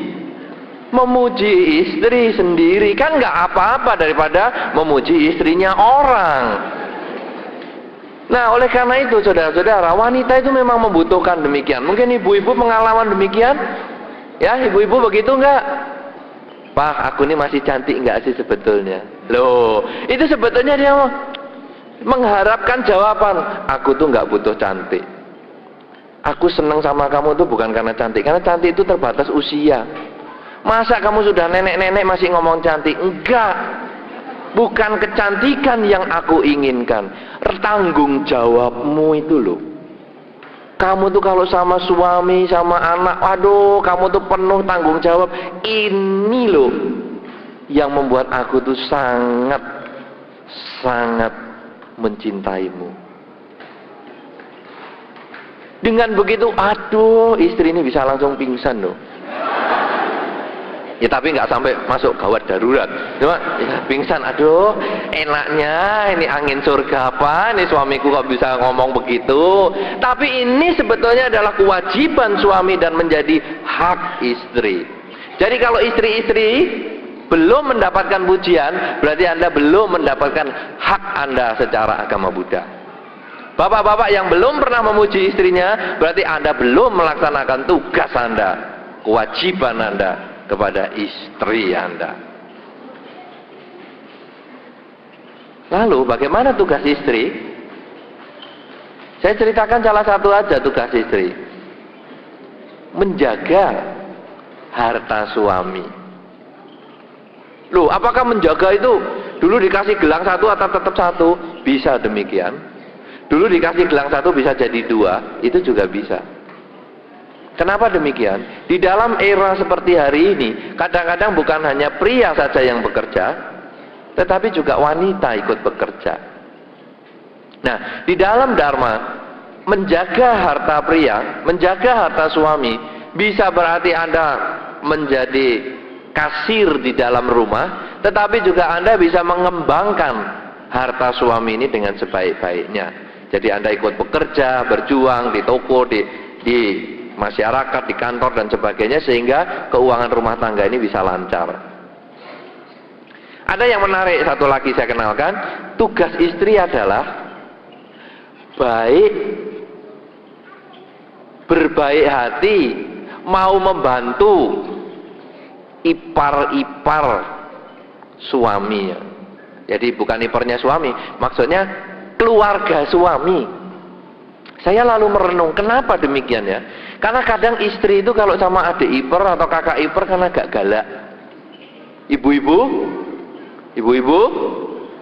istri sendiri, kan nggak apa-apa daripada memuji istrinya orang. Nah, oleh karena itu saudara-saudara, wanita itu memang membutuhkan demikian. Mungkin ibu-ibu pengalaman demikian, ya ibu-ibu begitu nggak? Pak, aku ini masih cantik nggak sih sebetulnya? Loh, itu sebetulnya dia mengharapkan jawaban. Aku tuh nggak butuh cantik. Aku senang sama kamu tuh bukan karena cantik, karena cantik itu terbatas usia. Masa kamu sudah nenek-nenek masih ngomong cantik? Enggak. Bukan kecantikan yang aku inginkan, tanggung jawabmu itu loh. Kamu tuh kalau sama suami, sama anak, waduh, kamu tuh penuh tanggung jawab. Ini loh yang membuat aku tuh sangat mencintaimu. Dengan begitu, aduh, istri ini bisa langsung pingsan loh. Ya tapi nggak sampai masuk gawat darurat. Cuma ya, pingsan, aduh, enaknya ini angin surga apa? Ini suamiku kok bisa ngomong begitu. Tapi ini sebetulnya adalah kewajiban suami dan menjadi hak istri. Jadi kalau istri-istri belum mendapatkan pujian, berarti Anda belum mendapatkan hak Anda secara agama Buddha. Bapak-bapak yang belum pernah memuji istrinya, berarti Anda belum melaksanakan tugas Anda, kewajiban Anda kepada istri Anda. Lalu bagaimana tugas istri? Saya ceritakan salah satu aja tugas istri. Menjaga harta suami. Loh, apakah menjaga itu dulu dikasih gelang satu atau tetap satu? Bisa demikian. Dulu dikasih gelang satu bisa jadi dua, itu juga bisa. Kenapa demikian? Di dalam era seperti hari ini, kadang-kadang bukan hanya pria saja yang bekerja, tetapi juga wanita ikut bekerja. Nah, di dalam Dharma, menjaga harta pria, menjaga harta suami, bisa berarti Anda menjadi kasir di dalam rumah, tetapi juga Anda bisa mengembangkan harta suami ini dengan sebaik-baiknya. Jadi Anda ikut bekerja, berjuang di toko, di masyarakat, di kantor dan sebagainya, sehingga keuangan rumah tangga ini bisa lancar. Ada yang menarik satu lagi saya kenalkan, tugas istri adalah berbaik hati, mau membantu ipar-ipar suami. Jadi bukan iparnya suami, maksudnya keluarga suami. Saya lalu merenung, kenapa demikian ya? Karena kadang istri itu kalau sama adik ipar atau kakak ipar kan agak galak. Ibu-ibu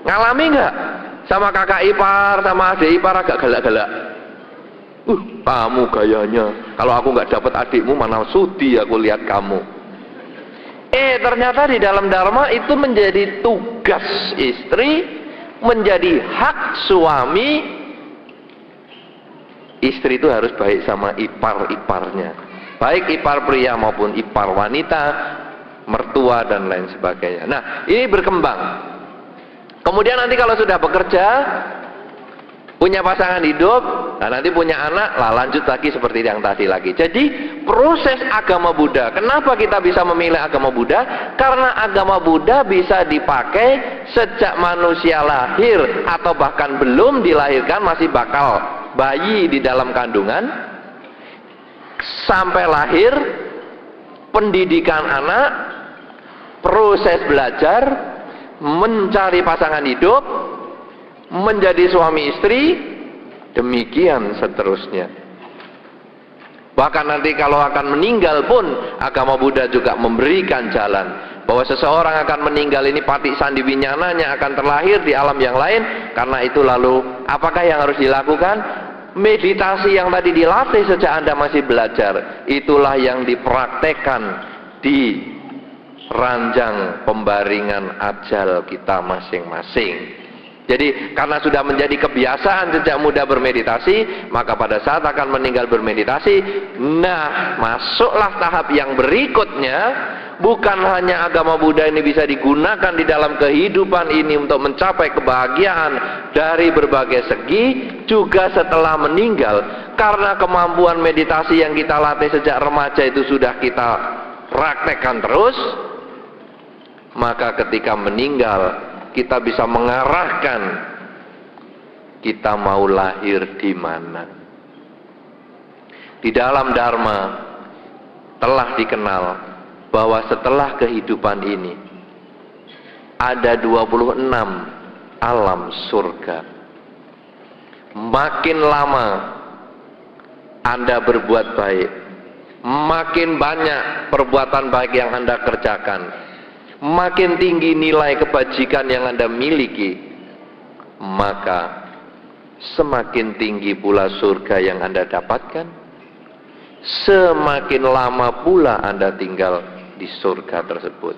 ngalami nggak? Sama kakak ipar, sama adik ipar agak galak-galak. Kamu gayanya, kalau aku nggak dapat adikmu mana sudi aku lihat kamu. Ternyata di dalam Dharma itu menjadi tugas istri, menjadi hak suami. Istri itu harus baik sama ipar-iparnya, baik ipar pria maupun ipar wanita, mertua dan lain sebagainya. Nah, ini berkembang. Kemudian nanti kalau sudah bekerja, punya pasangan hidup, nah nanti punya anak, lah lanjut lagi seperti yang tadi lagi. Jadi proses agama Buddha, kenapa kita bisa memilih agama Buddha? Karena agama Buddha bisa dipakai sejak manusia lahir atau bahkan belum dilahirkan, masih bakal bayi di dalam kandungan, sampai lahir, pendidikan anak, proses belajar, mencari pasangan hidup, menjadi suami istri, demikian seterusnya. Bahkan nanti kalau akan meninggal pun, agama Buddha juga memberikan jalan bahwa seseorang akan meninggal ini pati sandi winyananya akan terlahir di alam yang lain. Karena itu lalu apakah yang harus dilakukan? Meditasi yang tadi dilatih sejak Anda masih belajar, itulah yang dipraktekkan di ranjang pembaringan ajal kita masing-masing. Jadi karena sudah menjadi kebiasaan sejak muda bermeditasi, maka pada saat akan meninggal bermeditasi, nah masuklah tahap yang berikutnya. Bukan hanya agama Buddha ini bisa digunakan di dalam kehidupan ini untuk mencapai kebahagiaan dari berbagai segi, juga setelah meninggal. Karena kemampuan meditasi yang kita latih sejak remaja itu sudah kita praktekkan terus, maka ketika meninggal kita bisa mengarahkan kita mau lahir di mana. Di dalam Dharma telah dikenal bahwa setelah kehidupan ini ada 26 alam surga. Makin lama Anda berbuat baik, makin banyak perbuatan baik yang Anda kerjakan, makin tinggi nilai kebajikan yang Anda miliki, maka semakin tinggi pula surga yang Anda dapatkan, semakin lama pula Anda tinggal di surga tersebut.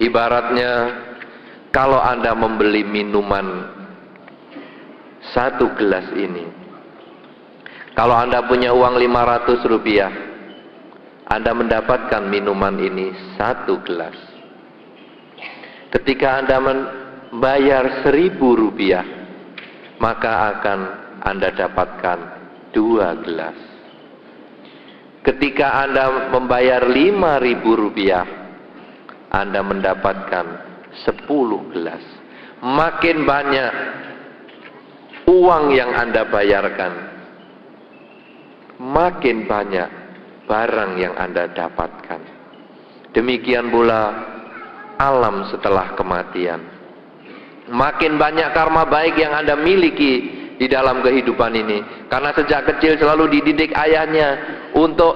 Ibaratnya kalau Anda membeli minuman 1 gelas ini, kalau Anda punya uang 500 rupiah, Anda mendapatkan minuman ini 1 gelas. Ketika Anda membayar 1.000 rupiah, maka akan Anda dapatkan 2 gelas. Ketika Anda membayar 5.000 rupiah, Anda mendapatkan 10 gelas. Makin banyak uang yang Anda bayarkan, makin banyak barang yang Anda dapatkan. Demikian pula alam setelah kematian. Makin banyak karma baik yang Anda miliki di dalam kehidupan ini, karena sejak kecil selalu dididik ayahnya untuk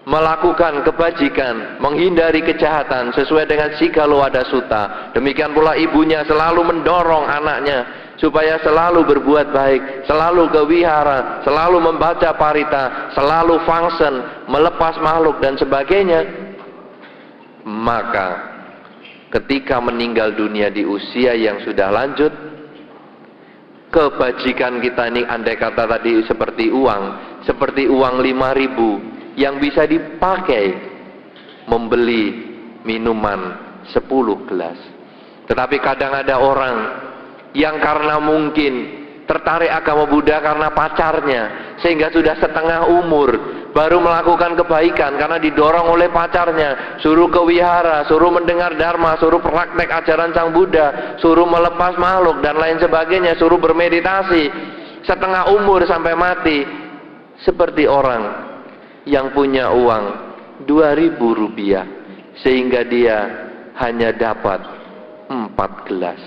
melakukan kebajikan, menghindari kejahatan sesuai dengan Sigaloada Sutta. Demikian pula ibunya selalu mendorong anaknya supaya selalu berbuat baik, selalu ke wihara, selalu membaca parita, selalu function, melepas makhluk dan sebagainya. Maka ketika meninggal dunia di usia yang sudah lanjut, kebajikan kita ini andai kata tadi seperti uang 5.000 yang bisa dipakai membeli minuman 10 gelas. Tetapi kadang ada orang yang karena mungkin tertarik agama Buddha karena pacarnya, sehingga sudah setengah umur baru melakukan kebaikan karena didorong oleh pacarnya, suruh ke wihara, suruh mendengar dharma, suruh praktek ajaran Sang Buddha, suruh melepas makhluk dan lain sebagainya, suruh bermeditasi setengah umur sampai mati. Seperti orang yang punya uang 2.000 rupiah sehingga dia hanya dapat 4 gelas.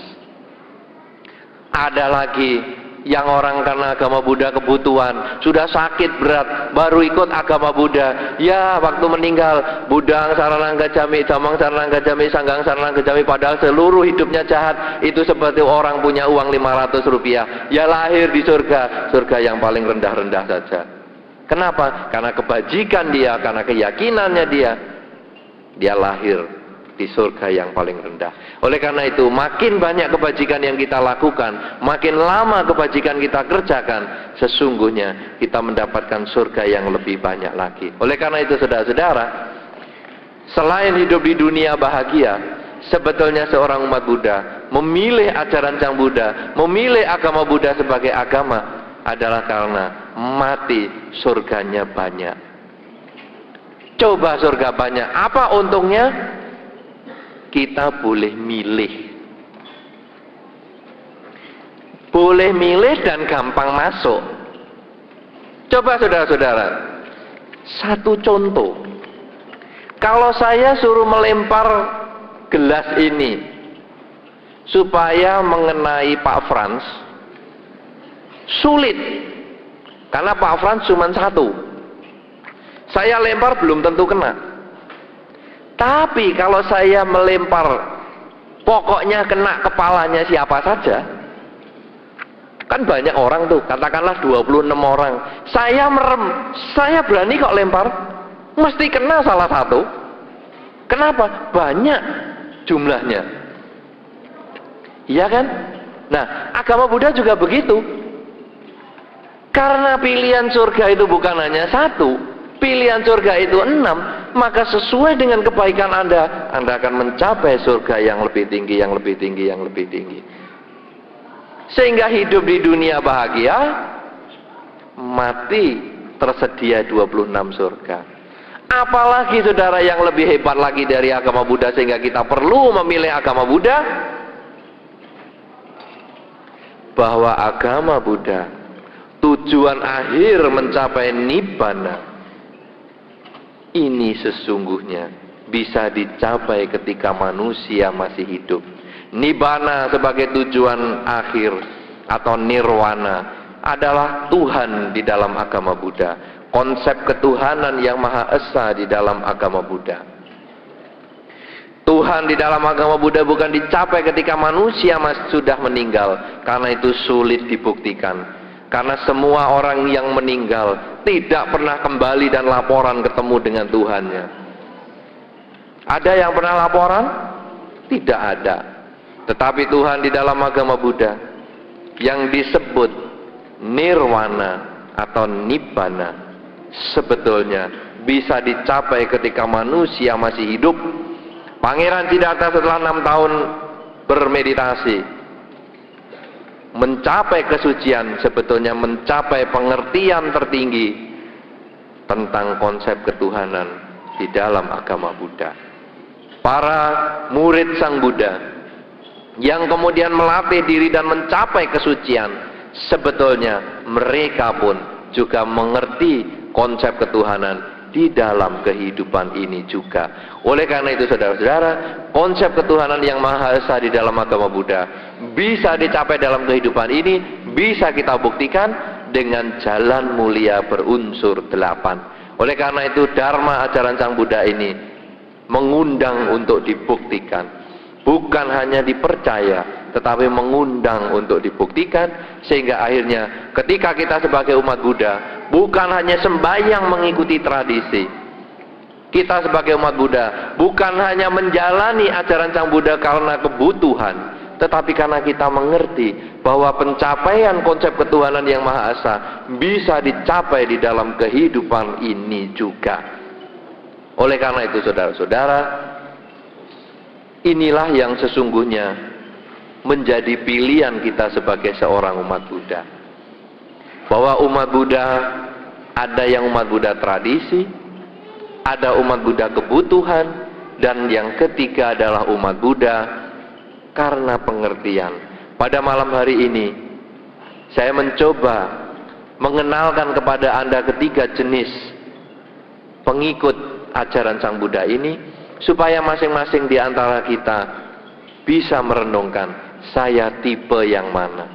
Ada lagi yang orang karena agama Buddha kebutuhan, sudah sakit berat, baru ikut agama Buddha. Ya, waktu meninggal, Buddhang saranang gacami, jamang saranang gacami, sanggang saranang gacami, padahal seluruh hidupnya jahat. Itu seperti orang punya uang 500 rupiah. Ya lahir di surga, surga yang paling rendah-rendah saja. Kenapa? Karena kebajikan dia, karena keyakinannya dia lahir di surga yang paling rendah. Oleh karena itu, makin banyak kebajikan yang kita lakukan, makin lama kebajikan kita kerjakan, sesungguhnya kita mendapatkan surga yang lebih banyak lagi. Oleh karena itu, saudara-saudara, selain hidup di dunia bahagia, sebetulnya seorang umat Buddha memilih ajaran Sang Buddha, memilih agama Buddha sebagai agama adalah karena mati surganya banyak. Coba surga banyak, apa untungnya? Kita boleh milih dan gampang masuk. Coba saudara-saudara, satu contoh, kalau saya suruh melempar gelas ini supaya mengenai Pak Frans, sulit, karena Pak Frans cuma satu. Saya lempar belum tentu kena. Tapi kalau saya melempar pokoknya kena kepalanya siapa saja, kan banyak orang tuh, katakanlah 26 orang, saya merem, saya berani kok lempar, mesti kena salah satu. Kenapa? Banyak jumlahnya. Iya kan? Nah, agama Buddha juga begitu. Karena pilihan surga itu bukan hanya satu, pilihan surga itu 6, maka sesuai dengan kebaikan Anda akan mencapai surga yang lebih tinggi, yang lebih tinggi, yang lebih tinggi. Sehingga hidup di dunia bahagia, mati tersedia 26 surga. Apalagi saudara yang lebih hebat lagi dari agama Buddha sehingga kita perlu memilih agama Buddha, bahwa agama Buddha tujuan akhir mencapai nibbana ini sesungguhnya bisa dicapai ketika manusia masih hidup. Nibbana sebagai tujuan akhir atau nirwana adalah Tuhan di dalam agama Buddha. Konsep ketuhanan yang Maha Esa di dalam agama Buddha. Tuhan di dalam agama Buddha bukan dicapai ketika manusia sudah meninggal, karena itu sulit dibuktikan. Karena semua orang yang meninggal tidak pernah kembali dan laporan ketemu dengan Tuhannya. Ada yang pernah laporan? Tidak ada. Tetapi Tuhan di dalam agama Buddha yang disebut nirwana atau nibbana sebetulnya bisa dicapai ketika manusia masih hidup. Pangeran Siddhartha setelah 6 tahun bermeditasi mencapai kesucian, sebetulnya mencapai pengertian tertinggi tentang konsep ketuhanan di dalam agama Buddha. Para murid Sang Buddha yang kemudian melatih diri dan mencapai kesucian, sebetulnya mereka pun juga mengerti konsep ketuhanan di dalam kehidupan ini juga. Oleh karena itu saudara-saudara, konsep ketuhanan yang Maha Esa di dalam agama Buddha bisa dicapai dalam kehidupan ini, bisa kita buktikan dengan jalan mulia berunsur 8. Oleh karena itu Dharma ajaran Sang Buddha ini mengundang untuk dibuktikan, bukan hanya dipercaya, tetapi mengundang untuk dibuktikan. Sehingga akhirnya ketika kita sebagai umat Buddha bukan hanya sembahyang mengikuti tradisi, kita sebagai umat Buddha bukan hanya menjalani ajaran Sang Buddha karena kebutuhan, tetapi karena kita mengerti bahwa pencapaian konsep ketuhanan yang Maha Esa bisa dicapai di dalam kehidupan ini juga. Oleh karena itu saudara-saudara, inilah yang sesungguhnya menjadi pilihan kita sebagai seorang umat Buddha. Bahwa umat Buddha, ada yang umat Buddha tradisi, ada umat Buddha kebutuhan, dan yang ketiga adalah umat Buddha karena pengertian. Pada malam hari ini saya mencoba mengenalkan kepada Anda ketiga jenis pengikut ajaran Sang Buddha ini, supaya masing-masing di antara kita bisa merenungkan, saya tipe yang mana.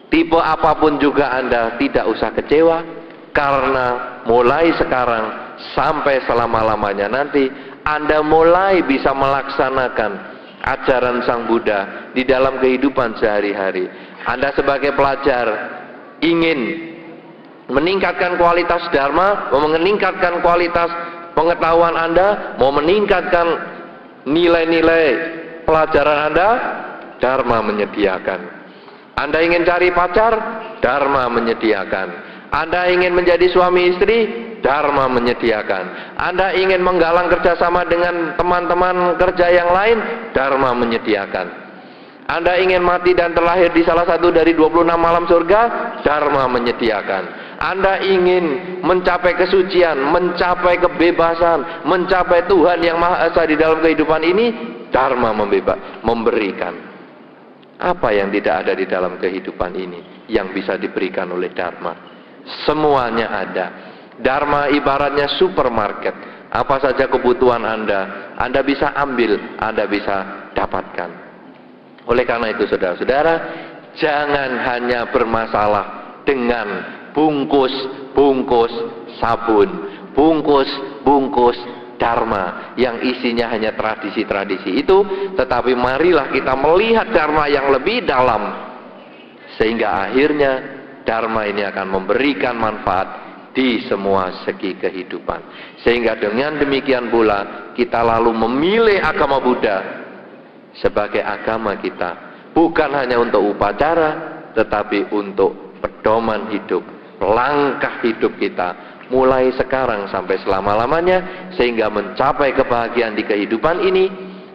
Tipe apapun juga Anda tidak usah kecewa, karena mulai sekarang sampai selama-lamanya nanti Anda mulai bisa melaksanakan ajaran Sang Buddha di dalam kehidupan sehari-hari. Anda sebagai pelajar ingin meningkatkan kualitas Dharma, mau meningkatkan kualitas pengetahuan Anda, mau meningkatkan nilai-nilai pelajaran Anda, Dharma menyediakan. Anda ingin cari pacar, Dharma menyediakan. Anda ingin menjadi suami istri, Dharma menyediakan. Anda ingin menggalang kerjasama dengan teman-teman kerja yang lain, Dharma menyediakan. Anda ingin mati dan terlahir di salah satu dari 26 malam surga, Dharma menyediakan. Anda ingin mencapai kesucian, mencapai kebebasan, mencapai Tuhan yang Maha Esa di dalam kehidupan ini, Dharma memberikan. Apa yang tidak ada di dalam kehidupan ini yang bisa diberikan oleh Dharma? Semuanya ada. Dharma ibaratnya supermarket. Apa saja kebutuhan Anda bisa ambil, Anda bisa dapatkan. Oleh karena itu saudara-saudara, jangan hanya bermasalah dengan bungkus-bungkus sabun, bungkus-bungkus Dharma yang isinya hanya tradisi-tradisi itu, tetapi marilah kita melihat Dharma yang lebih dalam, sehingga akhirnya Dharma ini akan memberikan manfaat di semua segi kehidupan. Sehingga dengan demikian pula kita lalu memilih agama Buddha sebagai agama kita, bukan hanya untuk upacara, tetapi untuk pedoman hidup, langkah hidup kita mulai sekarang sampai selama-lamanya, sehingga mencapai kebahagiaan di kehidupan ini,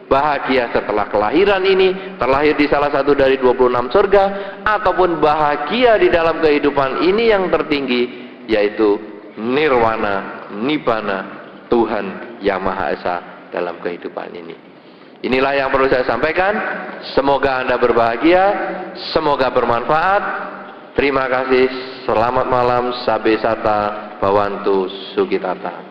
bahagia setelah kelahiran ini, terlahir di salah satu dari 26 surga, ataupun bahagia di dalam kehidupan ini yang tertinggi, yaitu nirwana, nibbana, Tuhan Yang Maha Esa dalam kehidupan ini. Inilah yang perlu saya sampaikan. Semoga Anda berbahagia, semoga bermanfaat. Terima kasih. Selamat malam. Sabe Sata Bhawantu Sukitata.